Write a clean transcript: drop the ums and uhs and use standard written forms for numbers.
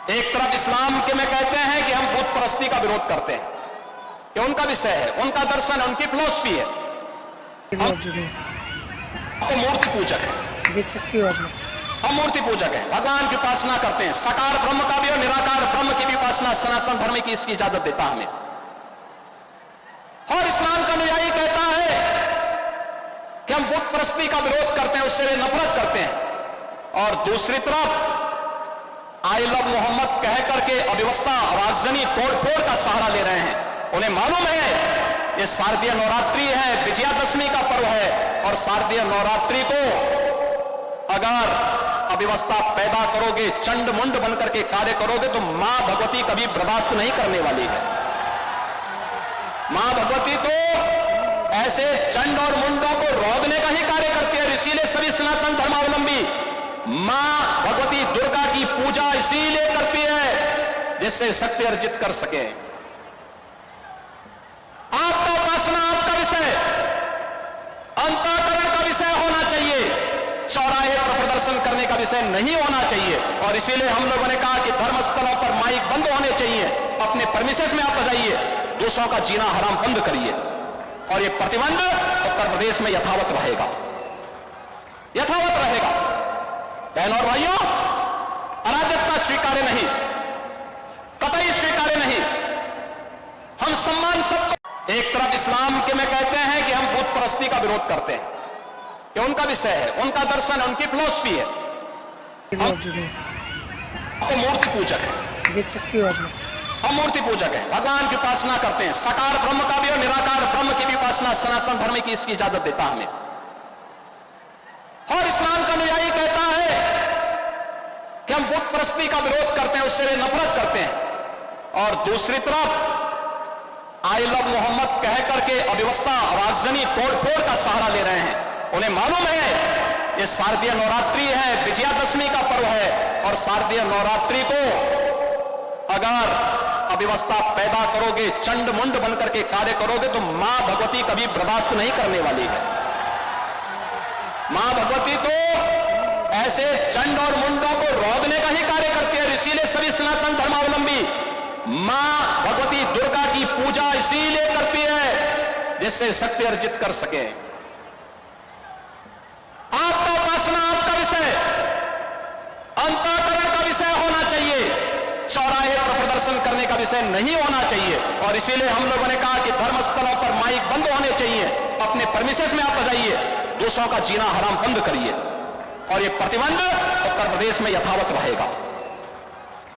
एक तरफ इस्लाम के में कहते हैं कि हम बुत परस्ती का विरोध करते हैं, ये उनका विषय है, उनका दर्शन है, उनकी फिलॉसफी है। हम तो मूर्ति पूजक है, देख सकते हो आप लोग, हम मूर्ति पूजक हैं, भगवान की उपासना करते हैं, साकार ब्रह्म का भी और निराकार ब्रह्म की भी उपासना सनातन धर्म की इसकी इजाजत देता हमें। और इस्लाम का अनुयायी कहता है कि हम बुत परस्ती का विरोध करते हैं, उससे वे नफरत करते हैं। और दूसरी तरफ आई लव मोहम्मद कह करके अव्यवस्था और आगजनी तोड़फोड़ का सहारा ले रहे हैं। उन्हें मालूम है ये शारदीय नवरात्रि है, विजयादशमी का पर्व है, और शारदीय नवरात्रि को अगर अव्यवस्था पैदा करोगे, चंड मुंड बनकर के कार्य करोगे, तो मां भगवती कभी बर्दाश्त नहीं करने वाली है। मां भगवती तो ऐसे चंड और मुंडों को रोकने का ही कार्य करती है। इसीलिए सभी सनातन धर्मावलंबी मां भगवती दुर्गा की पूजा इसीलिए करती है जिससे शक्ति अर्जित कर सके। आपका उपासना आपका विषय, अंतःकरण का विषय होना चाहिए, चौराहे पर प्रदर्शन करने का विषय नहीं होना चाहिए। और इसीलिए हम लोगों ने कहा कि धर्मस्थलों पर माइक बंद होने चाहिए, अपने परमिशंस में आप बजाइए, दूसरों का जीना हराम बंद करिए। और ये प्रतिबंध उत्तर प्रदेश में यथावत रहेगा, यथावत रहेगा। बहनों और भाइयों, अराजकता स्वीकार्य नहीं, कतई स्वीकार्य नहीं। हम सम्मान सबको, एक तरफ इस्लाम के में कहते हैं कि हम बुत परस्ती का विरोध करते हैं, ये उनका विषय है, उनका दर्शन है, उनकी फिलॉसफी है। हम तो मूर्ति पूजक है, देख सकते हो आप लोग, हम मूर्ति पूजक हैं, भगवान की उपासना करते हैं, साकार ब्रह्म का भी और निराकार ब्रह्म की भी उपासना सनातन धर्म की इसकी इजाजत देता हमें। और इस्लाम का अनुयायी कहता है कि हम बुत परस्ती का विरोध करते हैं, उससे वे नफरत करते हैं। और दूसरी तरफ आई लव मोहम्मद कह करके अव्यवस्था और आगजनी तोड़फोड़ का सहारा ले रहे हैं। उन्हें मालूम है ये शारदीय नवरात्रि है, विजयादशमी का पर्व है, और शारदीय नवरात्रि को अगर अव्यवस्था पैदा करोगे, चंड मुंड बनकर के कार्य करोगे, तो मां भगवती कभी बर्दाश्त नहीं करने वाली है। मां भगवती तो ऐसे चंड और मुंडों को रोकने का ही कार्य करती है। इसीलिए सभी सनातन धर्मावलंबी मां भगवती दुर्गा की पूजा इसीलिए करती है जिससे शक्ति अर्जित कर सके। आपका उपासना आपका विषय, अंतःकरण का विषय होना चाहिए, चौराहे पर प्रदर्शन करने का विषय नहीं होना चाहिए। और इसीलिए हम लोगों ने कहा कि धर्मस्थलों पर माइक बंद होने चाहिए, अपने परमिशंस में आप बजाइए, दूसरों का जीना हराम बंद करिए। और ये प्रतिबंध उत्तर प्रदेश में यथावत रहेगा।